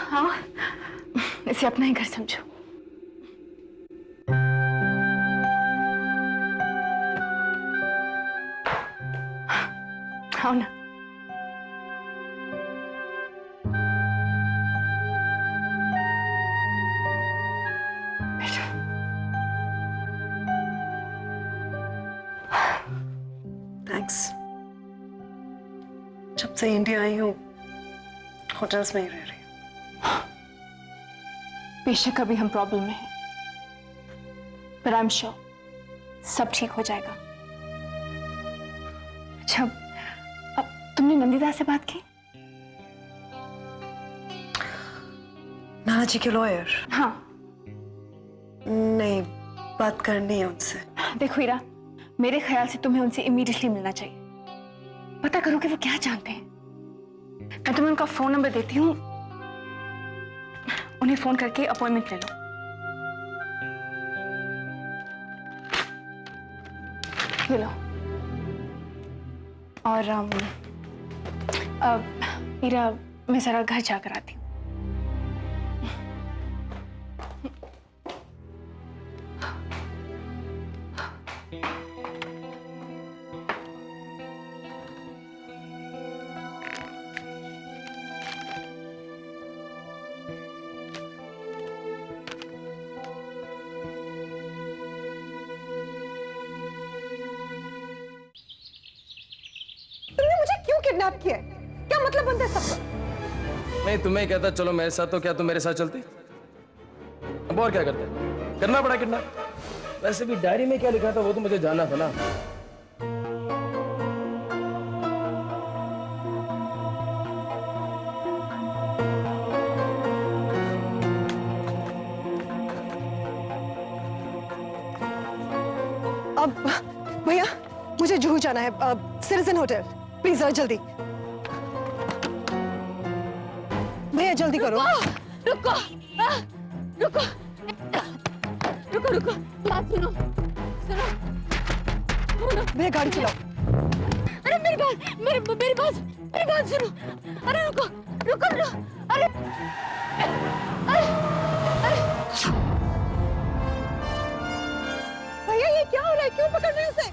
हाँ, इसे अपना ही घर समझो। आओ ना। थैंक्स। जब से इंडिया आई हूँ होटल्स में ही रह रही हूँ। बेशक अभी हम प्रॉब्लम में हैं, पर आई एम श्योर सब ठीक हो जाएगा। अच्छा, अब तुमने नंदिता से बात की? नाना जी के लॉयर? हाँ। नहीं, बात करनी है उनसे। देखो हीरा, मेरे ख्याल से तुम्हें उनसे इमीडिएटली मिलना चाहिए। पता करो कि वो क्या चाहते हैं। मैं तुम्हें उनका फोन नंबर देती हूँ, उन्हें फोन करके अपॉइंटमेंट ले लो। ये लो। और हीरा, मैं जरा घर जाकर आती हूँ। किडनैप किया? क्या मतलब बनता है सबका? नहीं, तुम्हें कहता चलो मेरे साथ, तो क्या तुम मेरे साथ चलती? अब और क्या करते? करना पड़ा किडनैप। वैसे भी डायरी में क्या लिखा था वो तो मुझे जानना था ना। अब भैया, मुझे जुहू जाना है, सिटीजन होटल। प्लीज जल्दी भैया, जल्दी करो। रुको रुको रुको रुको, बात सुनो सुनो। भैया गाड़ी चलाओ। अरे मेरी बात सुनो। अरे रुको रुको रुको। अरे भैया, ये क्या हो रहा है? क्यों पकड़ रहे हैं उसे?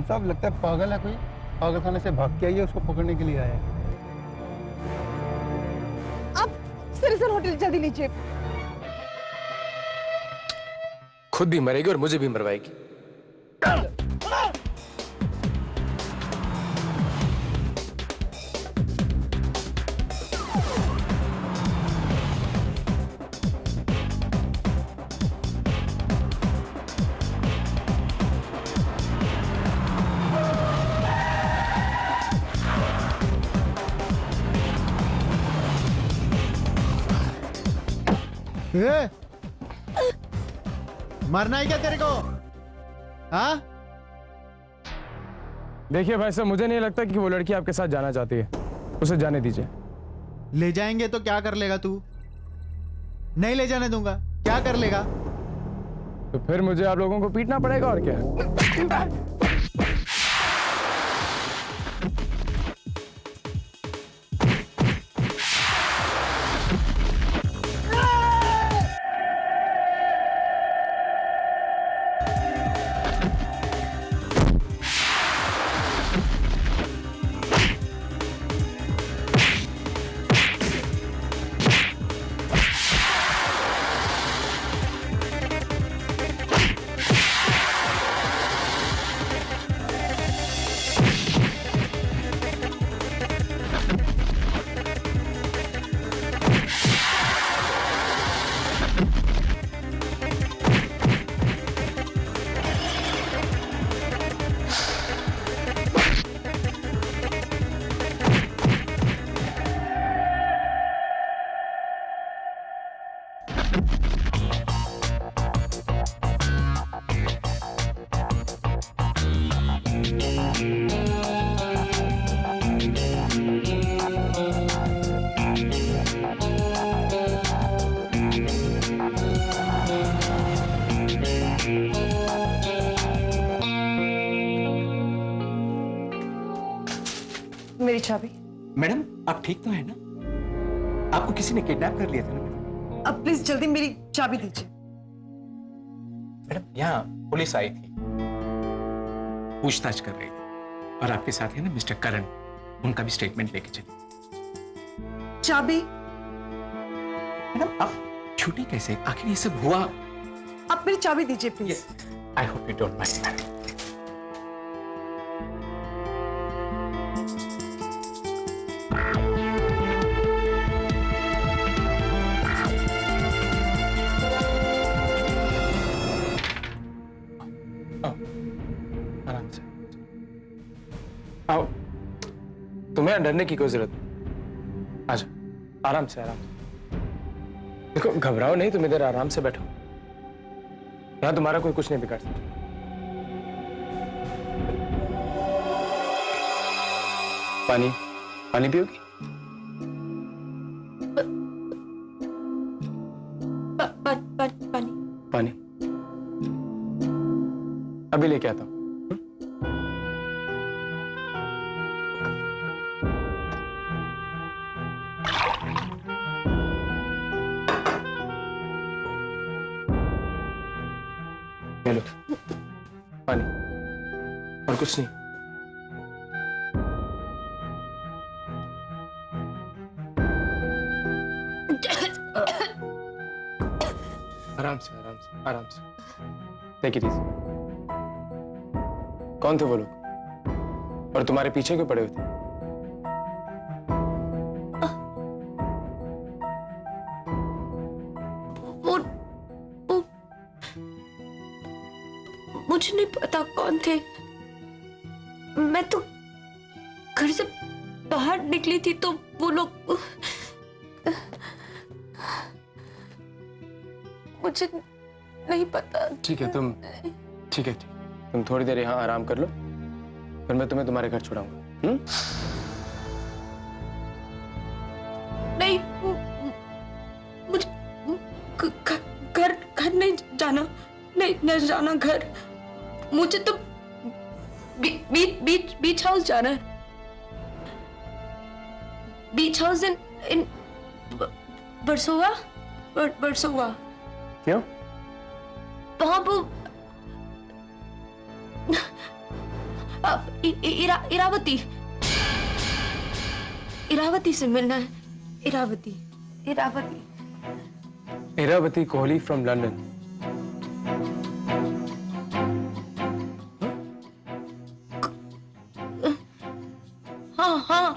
साहब, लगता है पागल है कोई। पागल खाने से भाग के आई है, उसको पकड़ने के लिए आया है। आप सिटीजन होटल जल्दी लीजिए। खुद भी मरेगी और मुझे भी मरवाएगी। मरना है क्या तेरे को? हाँ? देखिए भाई साहब, मुझे नहीं लगता कि वो लड़की आपके साथ जाना चाहती है। उसे जाने दीजिए। ले जाएंगे तो क्या कर लेगा तू? नहीं ले जाने दूंगा, क्या कर लेगा? तो फिर मुझे आप लोगों को पीटना पड़ेगा और क्या। मेरी चाबी। मैडम, आप ठीक तो है ना? आपको किसी ने किडनैप कर लिया था ना मैडम? अब प्लीज जल्दी मेरी चाबी दीजिए। मैडम यहाँ पुलिस आई थी, पूछताछ कर रही थी, और आपके साथ है ना मिस्टर करण, उनका भी स्टेटमेंट लेके चली। चाबी? मैडम आप छुट्टी कैसे, आखिर ये सब हुआ? आप मेरी चाबी दीजिए please. I hope you don't mind madam. आराम से आओ, तुम्हें डरने की कोई जरूरत नहीं। आ जाओ, आराम से आराम से। देखो घबराओ नहीं, तुम इधर आराम से बैठो, यहां तुम्हारा कोई कुछ नहीं बिगाड़ सकता। पानी पानी पियोगी? पानी। पानी अभी लेके आता हूं। ये लो पानी, और कुछ नहीं। आराम से आराम से आराम से, टेक इट इजी। कौन थे वो लोग, और तुम्हारे पीछे क्यों पड़े हुए थे? वो मुझे नहीं पता कौन थे। मैं तो घर से बाहर निकली थी तो वो लोग, मुझे नहीं पता। ठीक है ठीक है, तुम थोड़ी देर यहाँ आराम कर लो, फिर मैं तुम्हें तुम्हारे घर छुड़ाऊंगा। नहीं, मुझे घर घर नहीं जाना, नहीं जाना घर। मुझे तो बीच हाउस जाना है। Beach house in Versova. क्यों? वहां वो इरावती से मिलना है। Iravati Iravati Kohli from London. हाँ,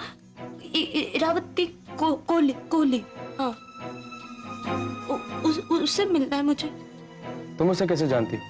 इरावती कोहली, हाँ, उससे मिलना है मुझे। तुम उसे कैसे जानती हो?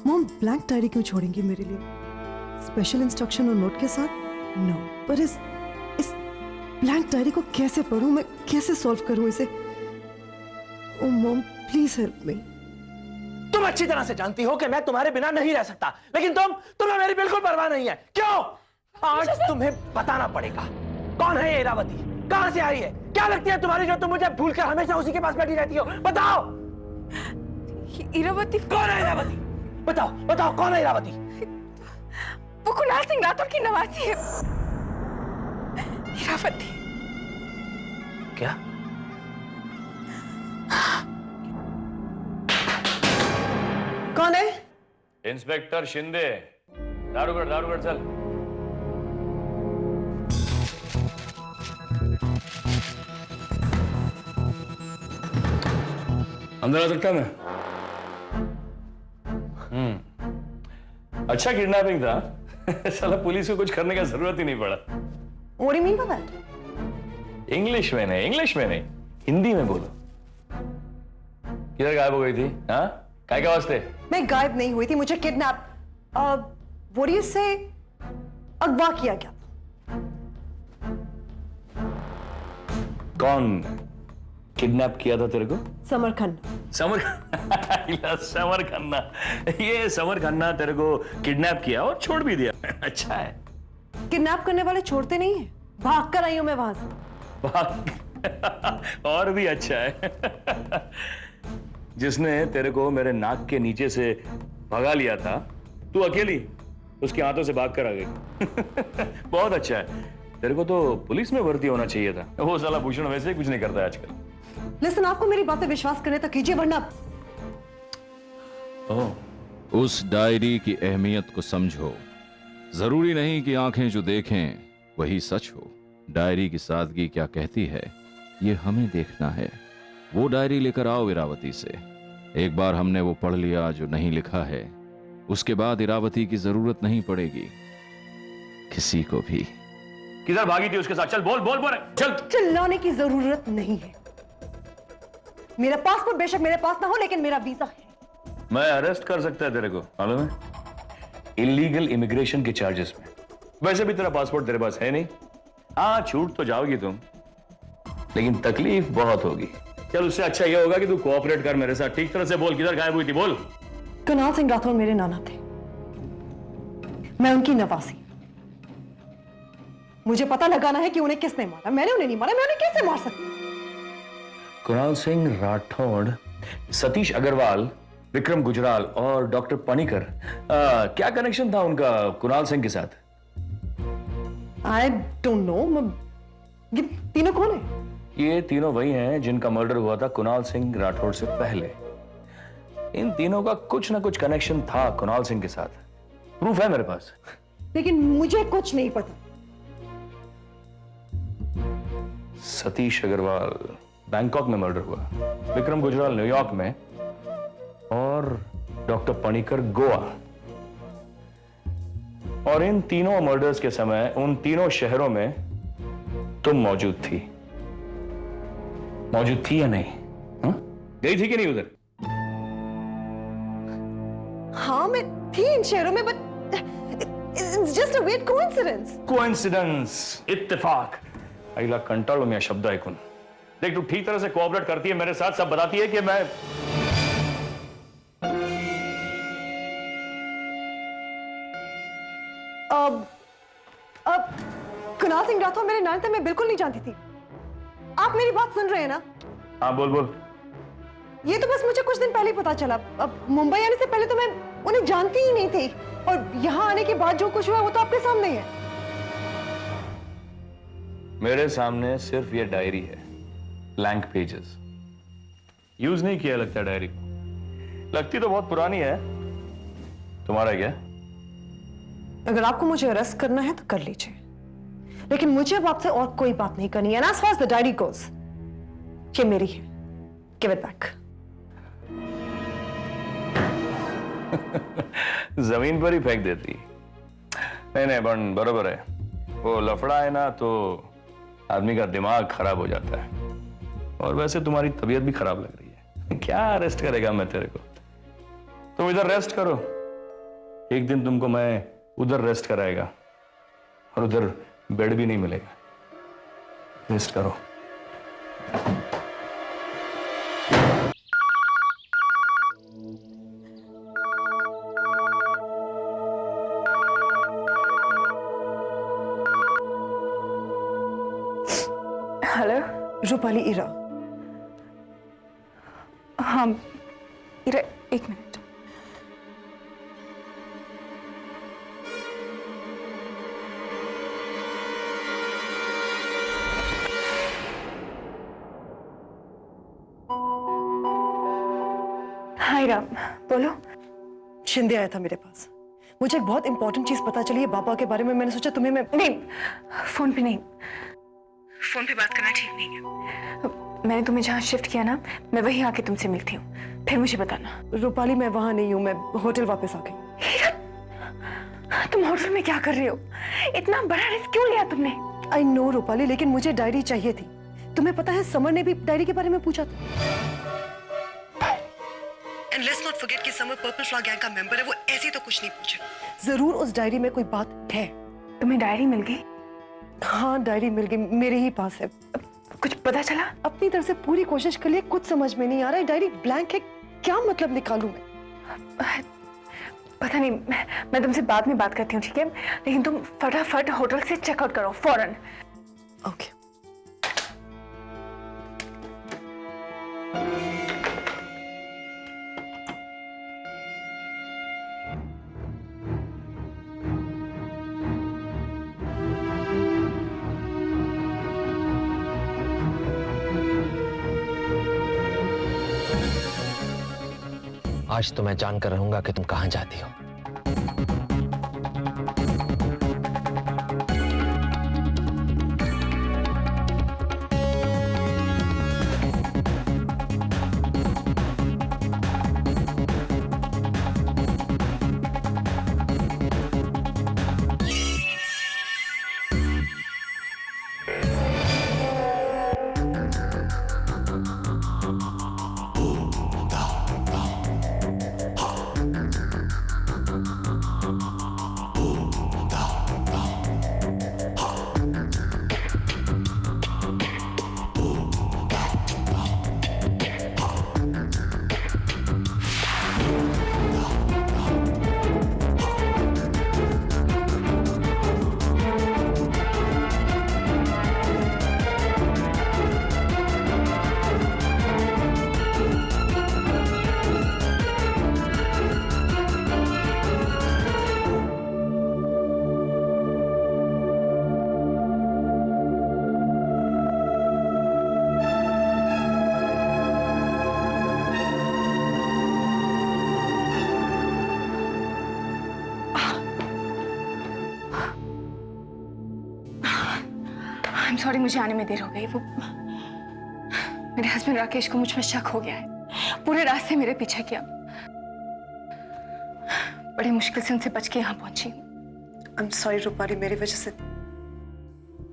मॉम ब्लैंक डायरी क्यों छोड़ेंगी मेरे लिए? स्पेशल इंस्ट्रक्शन और नोट के साथ? नो, पर इस ब्लैंक डायरी को कैसे पढूं मैं, कैसे सॉल्व करूं इसे? ओह मॉम प्लीज हेल्प मी। तुम अच्छी तरह से जानती हो कि मैं तुम्हारे बिना नहीं रह सकता, लेकिन तुम्हें मेरी बिल्कुल परवाह नहीं है। क्यों? आज तुम्हें बताना पड़ेगा कौन है ये इरावती, कहां से आई है, क्या लगती है तुम्हारी जो तुम मुझे भूलकर हमेशा उसी के पास बैठी रहती हो? बताओ। इरावती कौन है इरावती? बताओ कौन है इरावती? वो कुणाल सिंह राठौर की नवासी है। इरावती। क्या? कौन है? इंस्पेक्टर शिंदे। दारूगढ़ चल। अंदर आ सकता मैं? अच्छा किडनैपिंग था। साला पुलिस को कुछ करने का जरूरत ही नहीं पड़ा। What do you mean by that? English में नहीं, हिंदी में बोलो। किधर गायब हो गई थी? हाँ, काय के वास्ते? मैं गायब नहीं हुई थी, मुझे kidnap what do you say? अगवा किया गया। कौन किडनैप किया था तेरे को? समर खन्ना। समर खन्ना, ये समर खन्ना तेरे को किडनैप किया और छोड़ भी दिया। अच्छा है। किडनैप करने वाले छोड़ते नहीं है, भाग कर आई हूं मैं वहां से। और भी अच्छा है। जिसने तेरे को मेरे नाक के नीचे से भगा लिया था, तू अकेली उसके हाथों से भाग कर आ गई। बहुत अच्छा है। तेरे को तो पुलिस में भर्ती होना चाहिए था। वो साला भूषण वैसे ही कुछ नहीं करता है आजकल। लिसन, आपको मेरी बातें विश्वास करने तक कीजिए, वरना उस डायरी की अहमियत को समझो। जरूरी नहीं कि आंखें जो देखें वही सच हो। डायरी की सादगी क्या कहती है ये हमें देखना है। वो डायरी लेकर आओ इरावती से। एक बार हमने वो पढ़ लिया जो नहीं लिखा है, उसके बाद इरावती की जरूरत नहीं पड़ेगी किसी को भी। किधर भागी थी उसके साथ? चल बोल बोल बोल, चल। चिल्लाने की जरूरत नहीं है। मेरा पासपोर्ट बेशक मेरे पास ना हो, लेकिन मेरा वीजा है। मैं अरेस्ट कर सकता है तेरे को, मालूम है? इलीगल इमिग्रेशन के चार्जेस में। वैसे भी तेरा पासपोर्ट तेरे पास है नहीं। हाँ, छूट तो जाओगी तुम, लेकिन तकलीफ बहुत होगी। चल, उससे अच्छा यह होगा कि तू कोऑपरेट कर मेरे साथ। ठीक तरह से बोल, किधर गायब हुई थी? बोल। कुणाल सिंह राठौर मेरे नाना थे, मैं उनकी नवासी। मुझे पता लगाना है कि उन्हें किसने मारा। मैंने उन्हें नहीं मारा, मैं उन्हें कैसे मार सकती? कुणाल सिंह राठौड़, सतीश अग्रवाल, विक्रम गुजराल और डॉक्टर पनिकर, क्या कनेक्शन था उनका कुणाल सिंह के साथ? I don't know. ये तीनों कौन है? ये तीनों वही हैं जिनका मर्डर हुआ था कुणाल सिंह राठौड़ से पहले। इन तीनों का कुछ ना कुछ कनेक्शन था कुणाल सिंह के साथ। प्रूफ है मेरे पास। लेकिन मुझे कुछ नहीं पता। सतीश अग्रवाल बैंकॉक में मर्डर हुआ, विक्रम गुजराल न्यूयॉर्क में और डॉक्टर पनिकर गोवा। और इन तीनों मर्डर्स के समय उन तीनों शहरों में तुम मौजूद थी या नहीं? हा? गई थी कि नहीं उधर? हाँ, मैं थी इन शहरों में, but it's just a weird coincidence. Coincidence, इत्तेफाक। अगला कंटाळो में शब्द ऐकून। देख, तू ठीक तरह से कोऑपरेट करती है मेरे साथ, सब बताती है कि मैं अब कुणाल सिंह राठौर मेरे नाना थे, मैं बिल्कुल नहीं जानती थी। आप मेरी बात सुन रहे हैं ना? हाँ, बोल बोल। ये तो बस मुझे कुछ दिन पहले ही पता चला। अब मुंबई आने से पहले तो मैं उन्हें जानती ही नहीं थी, और यहाँ आने के बाद जो कुछ हुआ वो तो आपके सामने है। मेरे सामने सिर्फ ये डायरी है, ब्लैंक पेजेस। यूज नहीं किया लगता डायरी को। लगती तो बहुत पुरानी है। तुम्हारा क्या? अगर आपको मुझे अरेस्ट करना है तो कर लीजिए, लेकिन मुझे अब आपसे और कोई बात नहीं करनी है। As far as the diary goes, ये मेरी है। Give it back. जमीन पर ही फेंक देती। नहीं, बराबर है। वो लफड़ा है ना, तो आदमी का दिमाग खराब हो जाता है। और वैसे तुम्हारी तबीयत भी खराब लग रही है। क्या अरेस्ट करेगा मैं तेरे को? तुम इधर रेस्ट करो, एक दिन तुमको मैं उधर रेस्ट कराएगा, और उधर बेड भी नहीं मिलेगा। रेस्ट करो। हेलो। रूपाली इरा। हाँ इरा, एक मिनट। हाँ इरा, बोलो। शिंदे आया था मेरे पास। मुझे एक बहुत इंपॉर्टेंट चीज पता चली है बाबा के बारे में। मैंने सोचा तुम्हें मैं नहीं, फोन पे नहीं। फोन पे बात करना ठीक नहीं है। मैंने तुम्हें जहाँ शिफ्ट किया ना, मैं वहीं आके तुमसे मिलती हूँ, फिर मुझे बताना। रूपाली, मैं वहां नहीं हूँ, मैं होटल वापस आ गई। तुम होटल में क्या कर रहे हो? इतना बड़ा रिस्क क्यों लिया तुमने? आई नो रूपाली, लेकिन मुझे डायरी चाहिए थी। तुम्हें पता है समर ने भी डायरी के बारे में पूछा था। एंड लेट्स नॉट फॉरगेट कि समर पर्पल फ्लैग गैंग का मेंबर है, वो ऐसे तो कुछ नहीं पूछे। जरूर उस डायरी में कोई बात है। तुम्हें डायरी मिल गई? हाँ डायरी मिल गई, मेरे ही पास है। कुछ पता चला? अपनी तरफ से पूरी कोशिश कर ली, कुछ समझ में नहीं आ रहा है। डायरी ब्लैंक है, क्या मतलब निकालूं मैं? पता नहीं, मैं तुमसे बाद में बात करती हूँ, ठीक है? लेकिन तुम फटाफट होटल से चेकआउट करो फौरन। ओके। आज तो मैं जानकर रहूंगा कि तुम कहां जाती हो। I'm sorry, मुझे आने में देर हो गई। वो मेरे हस्बैंड राकेश को मुझ पर शक हो गया है। पूरे रास्ते मेरे पीछे किया। बड़ी मुश्किल से उनसे बच के यहाँ पहुंची। आई एम सॉरी रूपाली, मेरी वजह से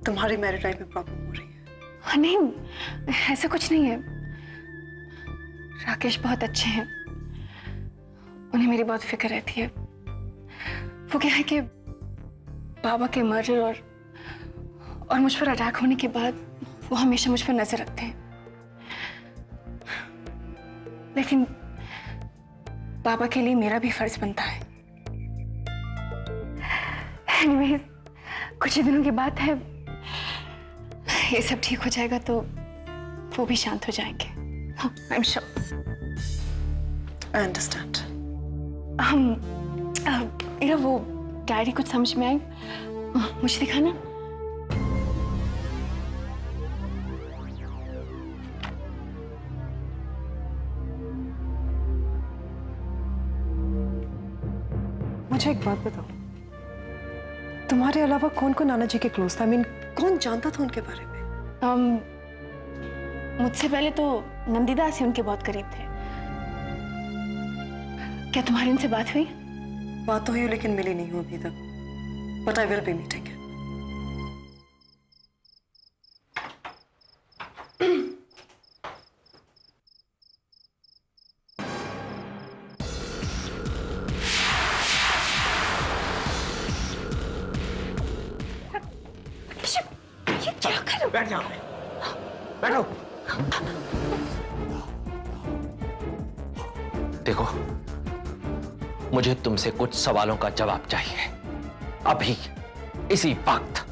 तुम्हारी मैरिड लाइफ में प्रॉब्लम हो रही है। नहीं, ऐसा कुछ नहीं है। राकेश बहुत अच्छे हैं, उन्हें मेरी बहुत फिक्र रहती है। वो क्या है कि बाबा के मर्डर और मुझ पर अटैक होने के बाद वो हमेशा मुझ पर नजर रखते हैं। लेकिन बाबा के लिए मेरा भी फर्ज बनता है। एनीवेज, कुछ ही दिनों की बात है, ये सब ठीक हो जाएगा तो वो भी शांत हो जाएंगे। I am sure. I understand. वो डायरी कुछ समझ में आई? मुझे दिखाना। मुझे एक बात बताओ, तुम्हारे अलावा कौन कौन नाना जी के क्लोज था? I mean, कौन जानता था उनके बारे में? मुझसे पहले तो नंदीदास ही उनके बहुत करीब थे। क्या तुम्हारी उनसे बात हुई? बात तो हुई लेकिन मिली नहीं हूं अभी तक, but I will be meeting. ये क्या कर रहे हो? बैठ जाओ, बैठो। देखो, मुझे तुमसे कुछ सवालों का जवाब चाहिए, अभी, इसी वक्त।